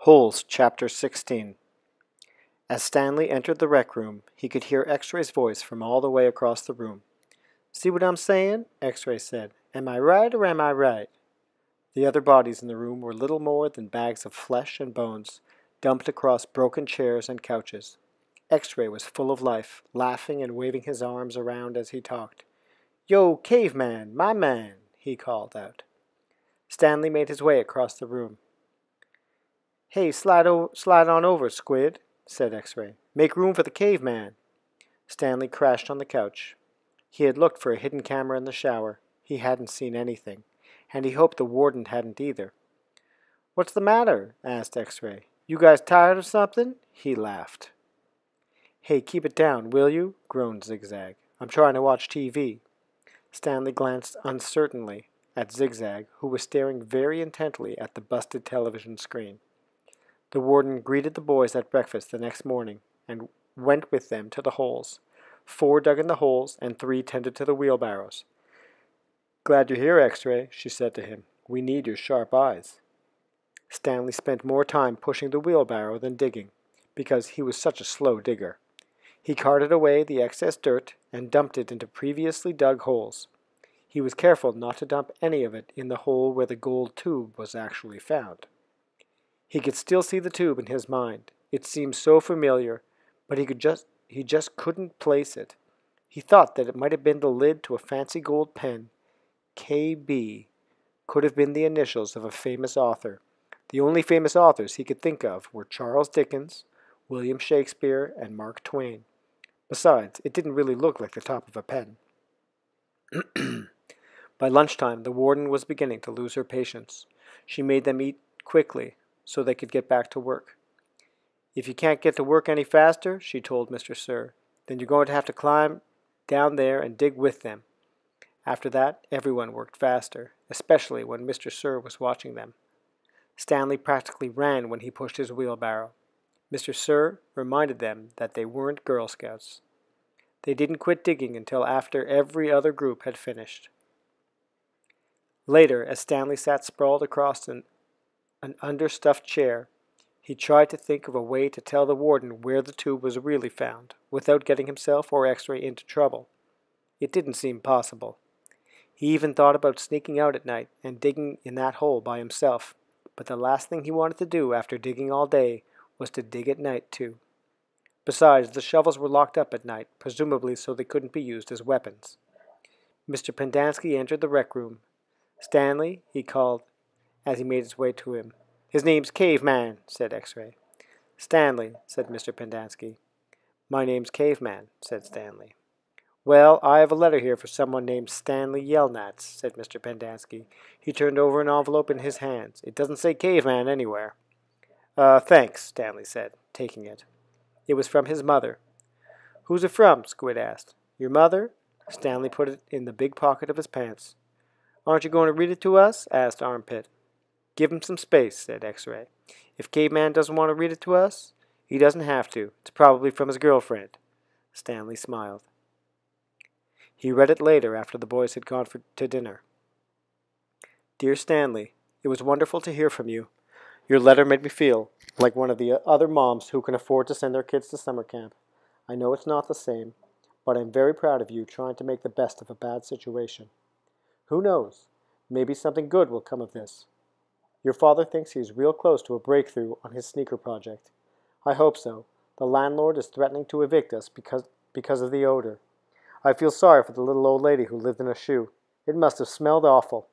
Holes, Chapter 16. As Stanley entered the rec room, he could hear X-Ray's voice from all the way across the room. "See what I'm saying?" X-Ray said. "Am I right or am I right?" The other bodies in the room were little more than bags of flesh and bones, dumped across broken chairs and couches. X-Ray was full of life, laughing and waving his arms around as he talked. "Yo, caveman, my man," he called out. Stanley made his way across the room. "Hey, slide on over, Squid," said X-Ray. "Make room for the caveman." Stanley crashed on the couch. He had looked for a hidden camera in the shower. He hadn't seen anything, and he hoped the warden hadn't either. "What's the matter?" asked X-Ray. "You guys tired or something?" He laughed. "Hey, keep it down, will you?" groaned Zigzag. "I'm trying to watch TV." Stanley glanced uncertainly at Zigzag, who was staring very intently at the busted television screen. The warden greeted the boys at breakfast the next morning and went with them to the holes. 4 dug in the holes and 3 tended to the wheelbarrows. "Glad you're here, X-Ray," she said to him. "We need your sharp eyes." Stanley spent more time pushing the wheelbarrow than digging, because he was such a slow digger. He carted away the excess dirt and dumped it into previously dug holes. He was careful not to dump any of it in the hole where the gold tube was actually found. He could still see the tube in his mind. It seemed so familiar, but he just couldn't place it. He thought that it might have been the lid to a fancy gold pen. KB could have been the initials of a famous author. The only famous authors he could think of were Charles Dickens, William Shakespeare, and Mark Twain. Besides, it didn't really look like the top of a pen. By lunchtime, the warden was beginning to lose her patience. She made them eat quickly, so they could get back to work. "If you can't get to work any faster," she told Mr. Sir, "then you're going to have to climb down there and dig with them." After that, everyone worked faster, especially when Mr. Sir was watching them. Stanley practically ran when he pushed his wheelbarrow. Mr. Sir reminded them that they weren't Girl Scouts. They didn't quit digging until after every other group had finished. Later, as Stanley sat sprawled across an understuffed chair, he tried to think of a way to tell the warden where the tube was really found, without getting himself or X-Ray into trouble. It didn't seem possible. He even thought about sneaking out at night and digging in that hole by himself, but the last thing he wanted to do after digging all day was to dig at night too. Besides, the shovels were locked up at night, presumably so they couldn't be used as weapons. Mr. Pendanski entered the rec room. "Stanley," he called as he made his way to him. "His name's Caveman," said X-Ray. "Stanley," said Mr. Pendanski. "My name's Caveman," said Stanley. "Well, I have a letter here for someone named Stanley Yelnats," said Mr. Pendanski. He turned over an envelope in his hands. "It doesn't say Caveman anywhere." Thanks," Stanley said, taking it. It was from his mother. "Who's it from?" Squid asked. "Your mother?" Stanley put it in the big pocket of his pants. "Aren't you going to read it to us?" asked Armpit. "Give him some space," said X-Ray. "If Caveman doesn't want to read it to us, he doesn't have to. It's probably from his girlfriend." Stanley smiled. He read it later after the boys had gone to dinner. "Dear Stanley, it was wonderful to hear from you. Your letter made me feel like one of the other moms who can afford to send their kids to summer camp. I know it's not the same, but I'm very proud of you trying to make the best of a bad situation. Who knows? Maybe something good will come of this. Your father thinks he's real close to a breakthrough on his sneaker project. I hope so. The landlord is threatening to evict us because of the odor. I feel sorry for the little old lady who lived in a shoe. It must have smelled awful.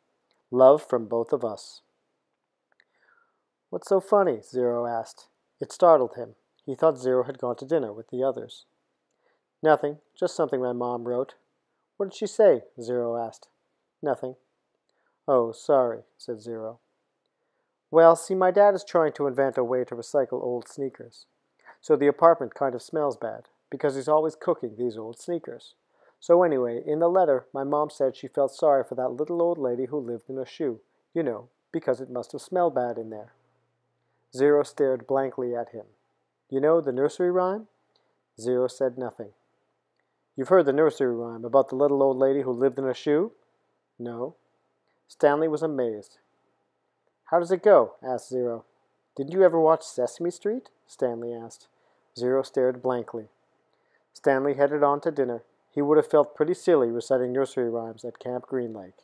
Love from both of us." "What's so funny?" Zero asked. It startled him. He thought Zero had gone to dinner with the others. "Nothing, just something my mom wrote." "What did she say?" Zero asked. "Nothing." "Oh, sorry," said Zero. "Well, see, my dad is trying to invent a way to recycle old sneakers. So the apartment kind of smells bad, because he's always cooking these old sneakers. So anyway, in the letter, my mom said she felt sorry for that little old lady who lived in a shoe, because it must have smelled bad in there." Zero stared blankly at him. "You know the nursery rhyme?" Zero said nothing. "You've heard the nursery rhyme about the little old lady who lived in a shoe?" "No." Stanley was amazed. "How does it go?" asked Zero. Didn't you ever watch Sesame Street? Stanley asked. Zero stared blankly. Stanley headed on to dinner. He would have felt pretty silly reciting nursery rhymes at Camp Green Lake.